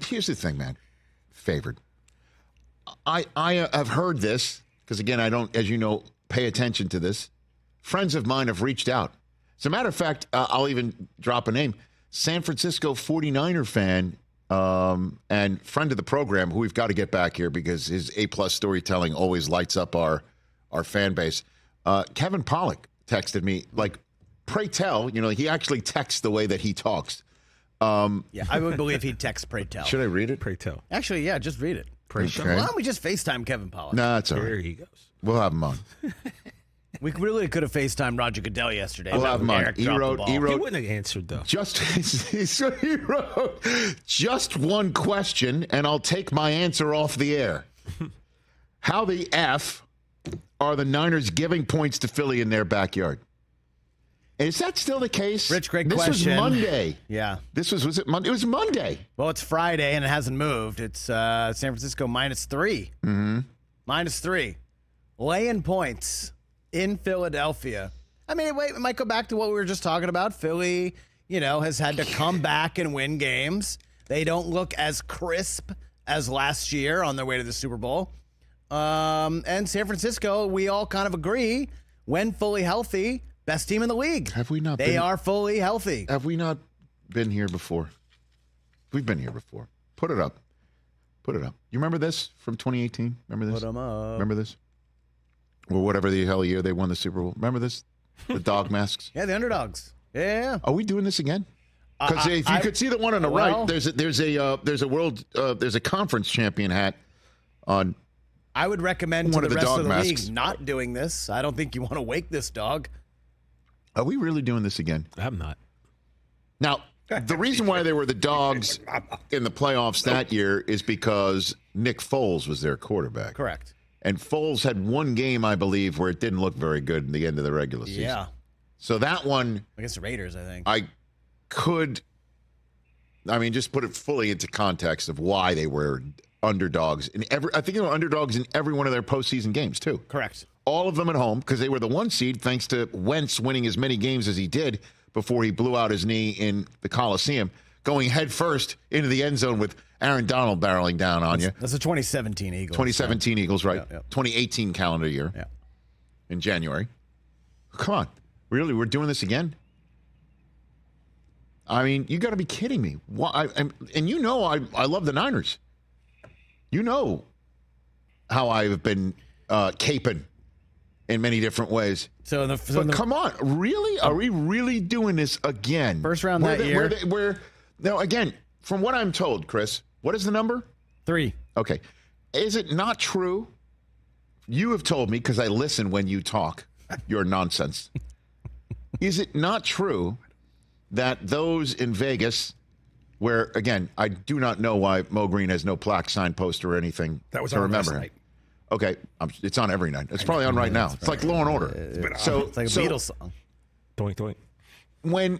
Here's the thing, man. Favored. I have heard this, because, again, I don't, as you know, pay attention to this. Friends of mine have reached out. As a matter of fact, I'll even drop a name. San Francisco 49er fan and friend of the program, who we've got to get back here because his A-plus storytelling always lights up our fan base. Kevin Pollak texted me, like, pray tell, he actually texts the way that he talks. Yeah, I would believe he'd text pray tell. Should I read it? Pray tell. Actually, yeah, just read it. Pray tell. Why don't we just FaceTime Kevin Pollak? No, it's all right. There he goes. We'll have him on. We really could have FaceTimed Roger Goodell yesterday. We'll have him on. Eric He dropped the wrote, ball. He wouldn't have answered, though. He wrote, just one question, and I'll take my answer off the air. How the F are the Niners giving points to Philly in their backyard? Is that still the case? Rich, great this question. This was Monday. Yeah. Was it Monday? It was Monday. Well, it's Friday, and it hasn't moved. It's San Francisco -3. Mm-hmm. -3. Laying points in Philadelphia. I mean, wait, it might go back to what we were just talking about. Philly, has had to come back and win games. They don't look as crisp as last year on their way to the Super Bowl. And San Francisco, we all kind of agree, when fully healthy, best team in the league. Have we not They are fully healthy. Have we not been here before? We've been here before. Put it up. Put it up. You remember this from 2018? Remember this? Put 'em up. Remember this? Or whatever the hell year they won the Super Bowl. Remember this? The dog masks. Yeah, the Underdogs. Yeah. Are we doing this again? Because if you could see the one on the right, there's a conference champion hat on. I would recommend one to of the the rest dog of the masks. league not doing this. I don't think you want to wake this dog. Are we really doing this again? I'm not. Now, the reason why they were the Dogs in the playoffs that year is because Nick Foles was their quarterback. Correct. And Foles had one game, I believe, where it didn't look very good in the end of the regular season. Yeah. So that one, Against the Raiders, I think. just put it fully into context of why they were underdogs underdogs in every one of their postseason games too. Correct. All of them at home because they were the one seed thanks to Wentz winning as many games as he did before he blew out his knee in the Coliseum, going head first into the end zone with Aaron Donald barreling down on you. That's the 2017 Eagles. 2017 Eagles, right? Yeah. 2018 calendar year. Yeah. In January. Come on. Really? We're doing this again? I mean, you got to be kidding me. Why? I love the Niners. You know how I've been caping in many different ways. But come on. Really? Are we really doing this again? First round that year. Now, again, from what I'm told, Chris, what is the number? 3. Okay. Is it not true? You have told me, because I listen when you talk, your nonsense. Is it not true that those in Vegas, where, again, I do not know why Mo Green has no plaque, sign, poster, or anything that was to on remember last him? night. Okay. It's on every night. It's probably on right now. It's like Law and Order. It's like a Beatles song. Doink, doink.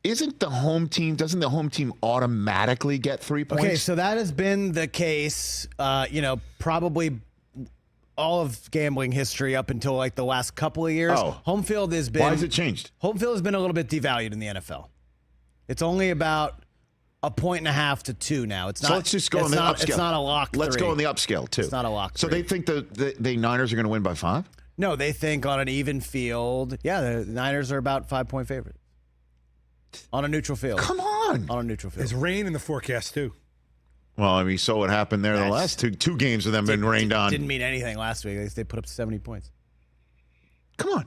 Doesn't the home team automatically get 3 points? Okay, so that has been the case, probably all of gambling history up until like the last couple of years. Oh. Home field has been. Why has it changed? Home field has been a little bit devalued in the NFL. It's only about 1.5 to 2 now. It's not. So let's just go on the upscale. It's not a lock. Let's 3. go on the upscale too. It's not a lock. So 3. they think the Niners are going to win by 5? No, they think on an even field. Yeah, the Niners are about 5-point favorites on a neutral field. Come on. On a neutral field. There's rain in the forecast, too. Well, I mean, so what happened there the last two games of them been rained on. Didn't mean anything last week. They put up 70 points. Come on.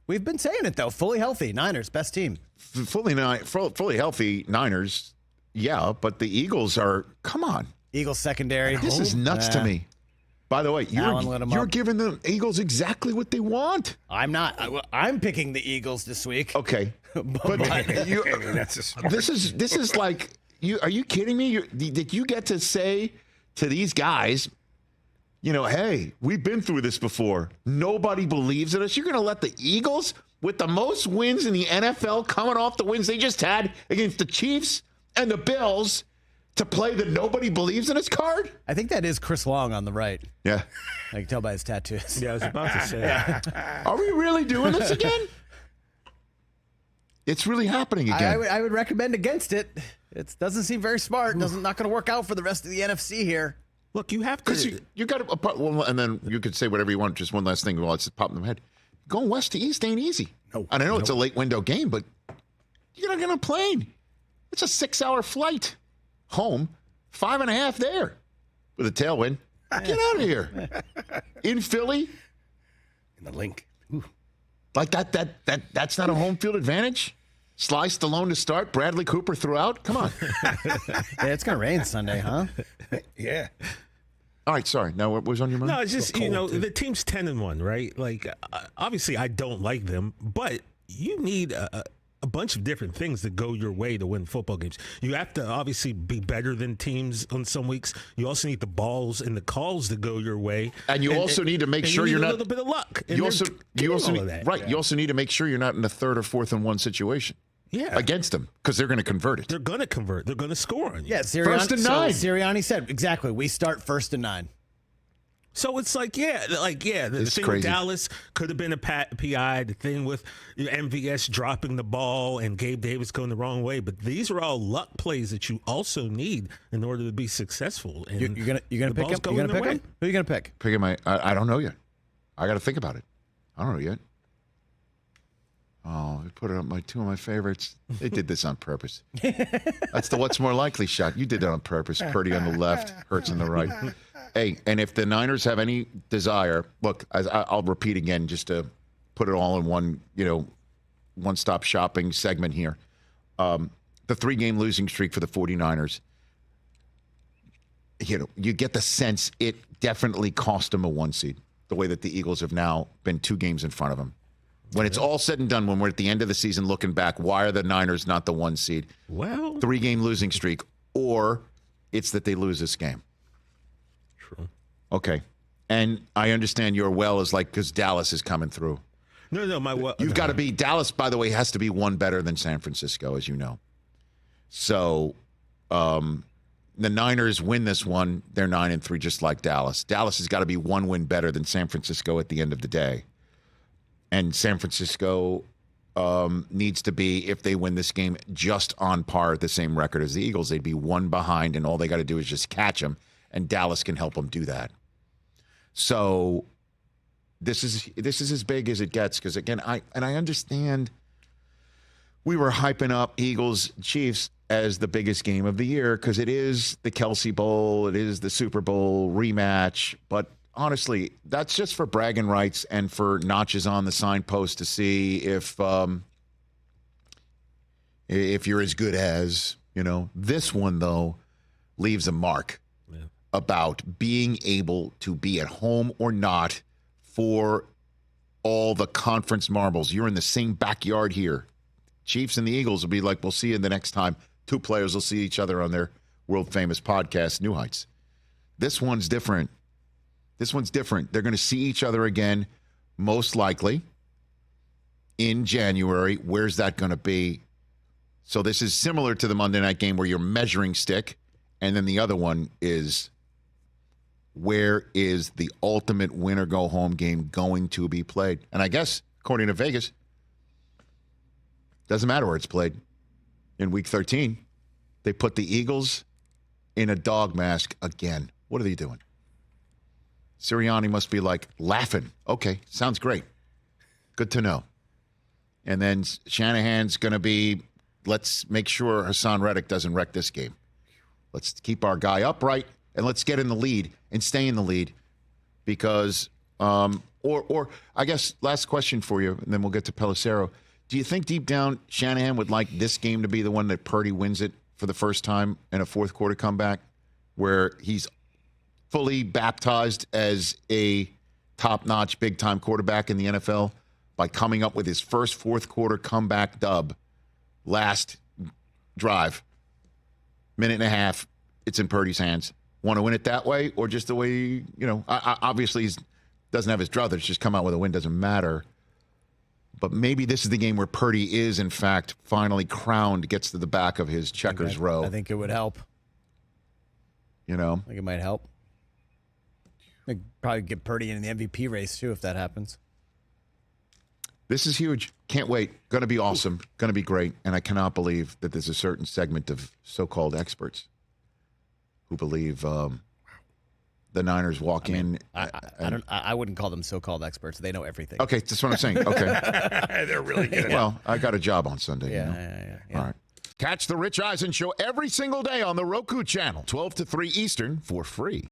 We've been saying it, though. Fully healthy. Niners, best team. Fully healthy Niners, yeah, but the Eagles are, come on. Eagles secondary. This is nuts to me. By the way, you're giving the Eagles exactly what they want. I'm not. I'm picking the Eagles this week. Okay. But this is like, are you kidding me? Did you get to say to these guys, hey, we've been through this before. Nobody believes in us. You're going to let the Eagles, with the most wins in the NFL, coming off the wins they just had against the Chiefs and the Bills, to play the nobody believes in us card? I think that is Chris Long on the right. Yeah. I can tell by his tattoos. Yeah, I was about to say. Are we really doing this again? It's really happening again. I would recommend against it. It doesn't seem very smart. Not going to work out for the rest of the NFC here. Look, you have Because to. you got to, well, and then you could say whatever you want. Just one last thing while it's popping in my head. Going west to east ain't easy. No, and I know it's a late window game, but you're not going to plane. It's a 6-hour flight home, 5.5 there with a tailwind. Get out of here. In Philly, In the link. like that's not a home field advantage. Sly Stallone to start, Bradley Cooper throughout. Come on. Yeah, it's going to rain Sunday, huh? Yeah. All right, sorry. Now what was on your mind? No, it's just, the team's 10-1, right? Like, obviously, I don't like them, but you need a bunch of different things to go your way to win football games. You have to obviously be better than teams on some weeks. You also need the balls and the calls to go your way. And you also need to make sure you're a not little bit of luck. And You also all need, of that. right. You also need to make sure you're not in a 3rd or 4th and 1 situation. Yeah. Against them because they're going to convert it. They're going to convert. They're going to score on you. Yeah, Sirianni, 1st and 9. Sirianni said, exactly, we start 1st and 9. So it's like, the It's thing crazy. with Dallas could have been a PI. The thing with MVS dropping the ball and Gabe Davis going the wrong way. But these are all luck plays that you also need in order to be successful. And You're gonna the pick ball's him? going You're gonna their pick way. him? Who are you gonna pick? Picking I don't know yet. I got to think about it. I don't know yet. Oh, they put it on two of my favorites. They did this on purpose. That's the what's more likely shot. You did it on purpose. Purdy on the left, Hurts on the right. Hey, and if the Niners have any desire, look, I'll repeat again just to put it all in one, one-stop shopping segment here. The 3-game losing streak for the 49ers, you get the sense it definitely cost them a 1 seed, the way that the Eagles have now been 2 games in front of them. When it's all said and done, when we're at the end of the season looking back, why are the Niners not the 1 seed? Well, 3-game losing streak, or it's that they lose this game. true. Okay. And I understand your well is like because Dallas is coming through. No, You've got to be, Dallas, by the way, has to be 1 better than San Francisco, as you know. So the Niners win this one. They're 9-3, just like Dallas. Dallas has got to be 1 win better than San Francisco at the end of the day. And San Francisco needs to be, if they win this game, just on par at the same record as the Eagles. They'd be 1 behind, and all they got to do is just catch them, and Dallas can help them do that. So this is as big as it gets because, again, I understand we were hyping up Eagles-Chiefs as the biggest game of the year because it is the Kelsey Bowl, it is the Super Bowl rematch, but honestly, that's just for bragging rights and for notches on the signpost to see if you're as good as, This one, though, leaves a mark about being able to be at home or not for all the conference marbles. You're in the same backyard here. Chiefs and the Eagles will be like, we'll see you the next time. 2 players will see each other on their world-famous podcast, New Heights. This one's different. They're going to see each other again, most likely, in January. Where's that going to be? So this is similar to the Monday night game where you're measuring stick, and then the other one is where is the ultimate win-or-go-home game going to be played? And I guess, according to Vegas, doesn't matter where it's played. In Week 13, they put the Eagles in a dog mask again. What are they doing? Sirianni must be like laughing. Okay, sounds great. Good to know. And then Shanahan's going to be, let's make sure Hassan Reddick doesn't wreck this game. Let's keep our guy upright and let's get in the lead and stay in the lead because, or I guess last question for you, and then we'll get to Pelissero. Do you think deep down Shanahan would like this game to be the one that Purdy wins it for the first time in a fourth quarter comeback where he's fully baptized as a top-notch, big-time quarterback in the NFL by coming up with his first fourth quarter comeback dub last drive, minute and a half, it's in Purdy's hands. Want to win it that way or just the way, obviously he doesn't have his druthers, just come out with a win, doesn't matter. But maybe this is the game where Purdy is, in fact, finally crowned, gets to the back of his checkers row. I think it would help. I think it might help. Probably get Purdy in the MVP race, too, if that happens. This is huge. Can't wait. Going to be awesome. Going to be great. And I cannot believe that there's a certain segment of so-called experts who believe the Niners walk in. I wouldn't call them so-called experts. They know everything. Okay, that's what I'm saying. Okay. They're really good. Well, I got a job on Sunday. Yeah, you know? yeah. All right. Catch the Rich Eisen Show every single day on the Roku channel, 12 to 3 Eastern, for free.